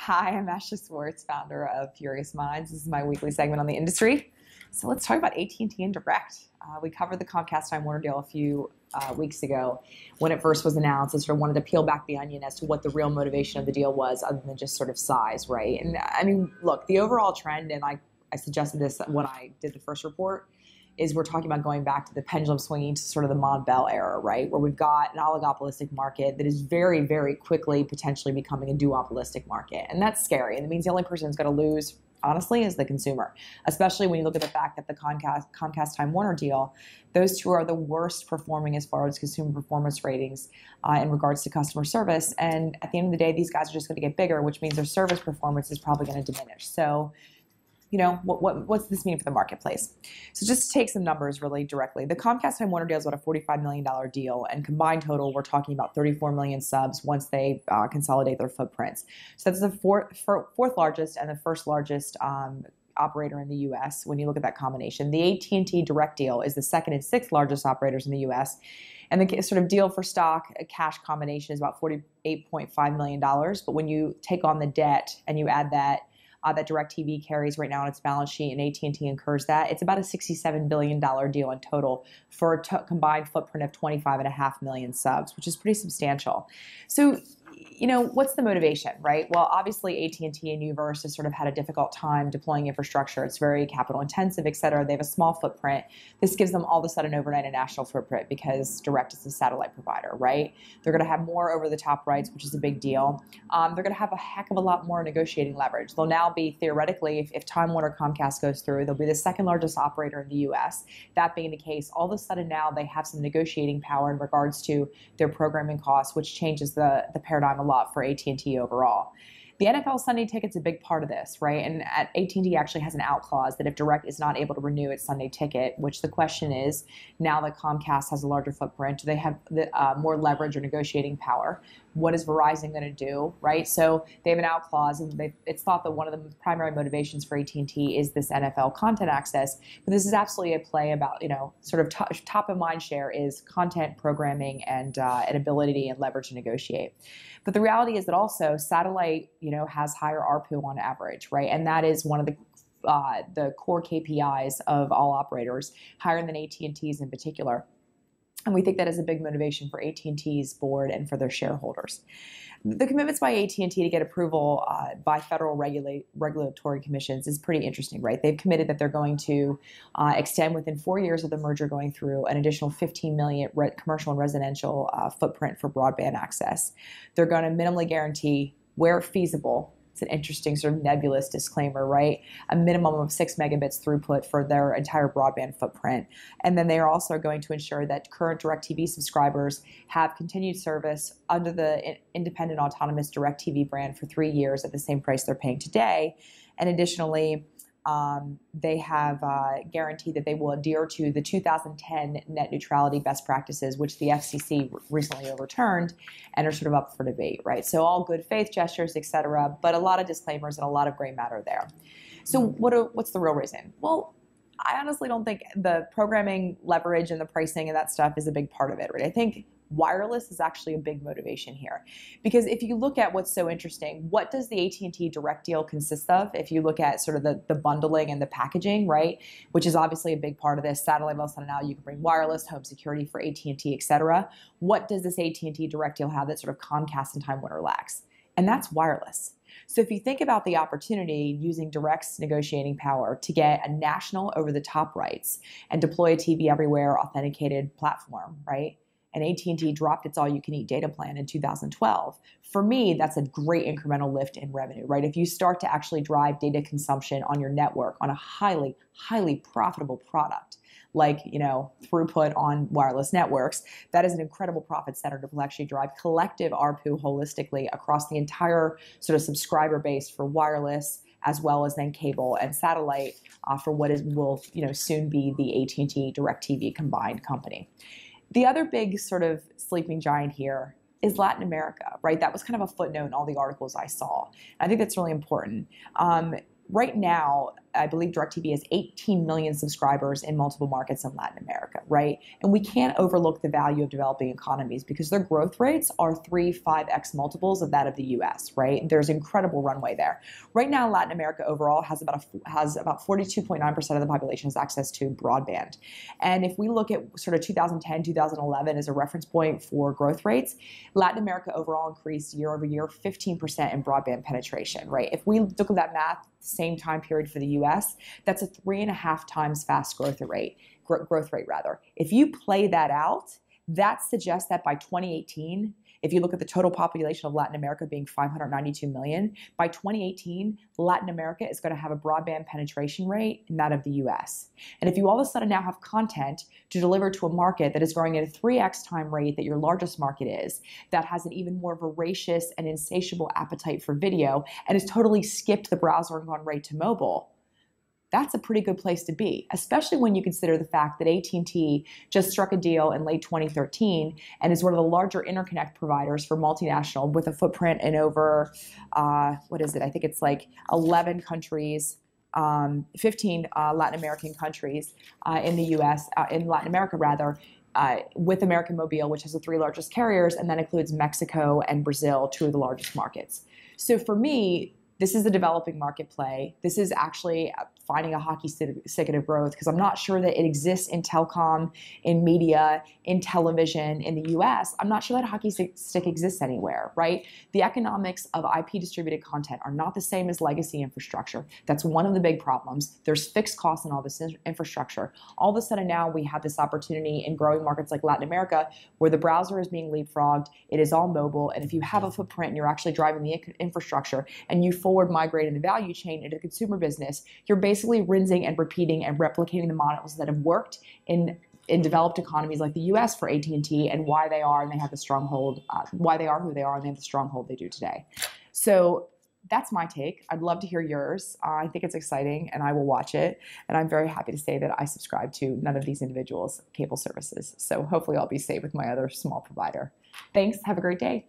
Hi, I'm Ashley Swartz, founder of Furious Minds. This is my weekly segment on the industry. So let's talk about AT&T and Direct. We covered the Comcast Time Warner deal a few weeks ago when it first was announced. I sort of wanted to peel back the onion as to what the real motivation of the deal was, other than just sort of size, right? And I mean, look, the overall trend, and I suggested this when I did the first report, is we're talking about going back to the pendulum swinging to sort of the Mon-Bell era, right? Where we've got an oligopolistic market that is very, very quickly potentially becoming a duopolistic market. And that's scary. And it means the only person who's going to lose, honestly, is the consumer, especially when you look at the fact that the Comcast Time Warner deal, those two are the worst performing as far as consumer performance ratings in regards to customer service. And at the end of the day, these guys are just going to get bigger, which means their service performance is probably going to diminish. So, you know, what's this mean for the marketplace? So just to take some numbers really directly, the Comcast Time Warner deal is about a $45 million deal, and combined total, we're talking about 34 million subs once they consolidate their footprints. So that's the fourth largest and the first largest operator in the U.S. when you look at that combination. The AT&T Direct deal is the second and sixth largest operators in the U.S., and the sort of deal for stock, a cash combination, is about $48.5 million. But when you take on the debt and you add that DirecTV carries right now on its balance sheet and AT&T incurs that, it's about a $67 billion deal in total for a combined footprint of 25.5 million subs, which is pretty substantial. So, you know, what's the motivation, right? Well, obviously AT&T and Uverse has sort of had a difficult time deploying infrastructure. It's very capital intensive, et cetera. They have a small footprint. This gives them all of a sudden overnight a national footprint because Direct is a satellite provider, right? They're going to have more over-the-top rights, which is a big deal. They're going to have a heck of a lot more negotiating leverage. They'll now be, theoretically, if Time Warner Comcast goes through, they'll be the second largest operator in the U.S. That being the case, all of a sudden now they have some negotiating power in regards to their programming costs, which changes the paradigm a lot for AT&T overall. The NFL Sunday Ticket's a big part of this, right? And AT&T actually has an out clause that if Direct is not able to renew its Sunday Ticket, which the question is, now that Comcast has a larger footprint, do they have more leverage or negotiating power? What is Verizon going to do, right? So they have an out clause, and it's thought that one of the primary motivations for AT&T is this NFL content access. But this is absolutely a play about, you know, sort of top of mind share is content programming and an ability and leverage to negotiate. But the reality is that also satellite, you know, has higher ARPU on average, right? And that is one of the core KPIs of all operators, higher than AT&T's in particular. And we think that is a big motivation for AT&T's board and for their shareholders. The commitments by AT&T to get approval by federal regulatory commissions is pretty interesting, right? They've committed that they're going to extend within 4 years of the merger going through an additional 15 million commercial and residential footprint for broadband access. They're going to minimally guarantee, where feasible, it's an interesting sort of nebulous disclaimer, right? A minimum of 6 megabits throughput for their entire broadband footprint. And then they are also going to ensure that current DirecTV subscribers have continued service under the independent autonomous DirecTV brand for 3 years at the same price they're paying today. And additionally, they have guaranteed that they will adhere to the 2010 net neutrality best practices, which the FCC recently overturned and are sort of up for debate, right? So all good faith gestures, et cetera, but a lot of disclaimers and a lot of gray matter there. So what's the real reason? Well, I honestly don't think the programming leverage and the pricing and that stuff is a big part of it, right? I think wireless is actually a big motivation here. Because if you look at what's so interesting, what does the AT&T Direct deal consist of? If you look at sort of the bundling and the packaging, right, which is obviously a big part of this, satellite, also now you can bring wireless, home security for AT&T, et cetera. What does this AT&T Direct deal have that sort of Comcast and Time Warner lacks? And that's wireless. So if you think about the opportunity using Direct's negotiating power to get a national over-the-top rights and deploy a TV everywhere authenticated platform, right? And AT&T dropped its all-you-can-eat data plan in 2012. For me, that's a great incremental lift in revenue, right? If you start to actually drive data consumption on your network on a highly, highly profitable product, like, you know, throughput on wireless networks, that is an incredible profit center to actually drive collective ARPU holistically across the entire sort of subscriber base for wireless, as well as then cable and satellite for what will, you know, soon be the AT&T DirecTV combined company. The other big sort of sleeping giant here is Latin America, right? That was kind of a footnote in all the articles I saw. I think that's really important. Right now, I believe DirecTV has 18 million subscribers in multiple markets in Latin America, right? And we can't overlook the value of developing economies because their growth rates are 3-5x multiples of that of the US, right? There's incredible runway there. Right now, Latin America overall has about 42.9% of the population has access to broadband. And if we look at sort of 2010, 2011 as a reference point for growth rates, Latin America overall increased year over year 15% in broadband penetration, right? If we look at that math, same time period for the US, that's a 3.5 times fast growth rate. If you play that out, that suggests that by 2018, if you look at the total population of Latin America being 592 million, by 2018, Latin America is going to have a broadband penetration rate in that of the US. And if you all of a sudden now have content to deliver to a market that is growing at a 3x time rate that your largest market is, that has an even more voracious and insatiable appetite for video, and has totally skipped the browser and gone right to mobile, that's a pretty good place to be, especially when you consider the fact that AT&T just struck a deal in late 2013 and is one of the larger interconnect providers for multinational with a footprint in over, I think it's like 11 countries, 15 Latin American countries in the US, in Latin America rather, with American Mobile, which has the 3 largest carriers, and that includes Mexico and Brazil, 2 of the largest markets. So for me, this is a developing market play. This is actually finding a hockey stick of growth because I'm not sure that it exists in telecom, in media, in television, in the US. I'm not sure that hockey stick exists anywhere, right? The economics of IP distributed content are not the same as legacy infrastructure. That's one of the big problems. There's fixed costs in all this infrastructure. All of a sudden now we have this opportunity in growing markets like Latin America where the browser is being leapfrogged, it is all mobile, and if you have a footprint and you're actually driving the infrastructure and you forward migrate in the value chain into the consumer business, you're basically rinsing and repeating and replicating the models that have worked in developed economies like the US for AT&T and why they are and they have the stronghold, why they are who they are and they have the stronghold they do today. So that's my take. I'd love to hear yours. I think it's exciting and I will watch it. And I'm very happy to say that I subscribe to none of these individuals' cable services. So hopefully I'll be safe with my other small provider. Thanks. Have a great day.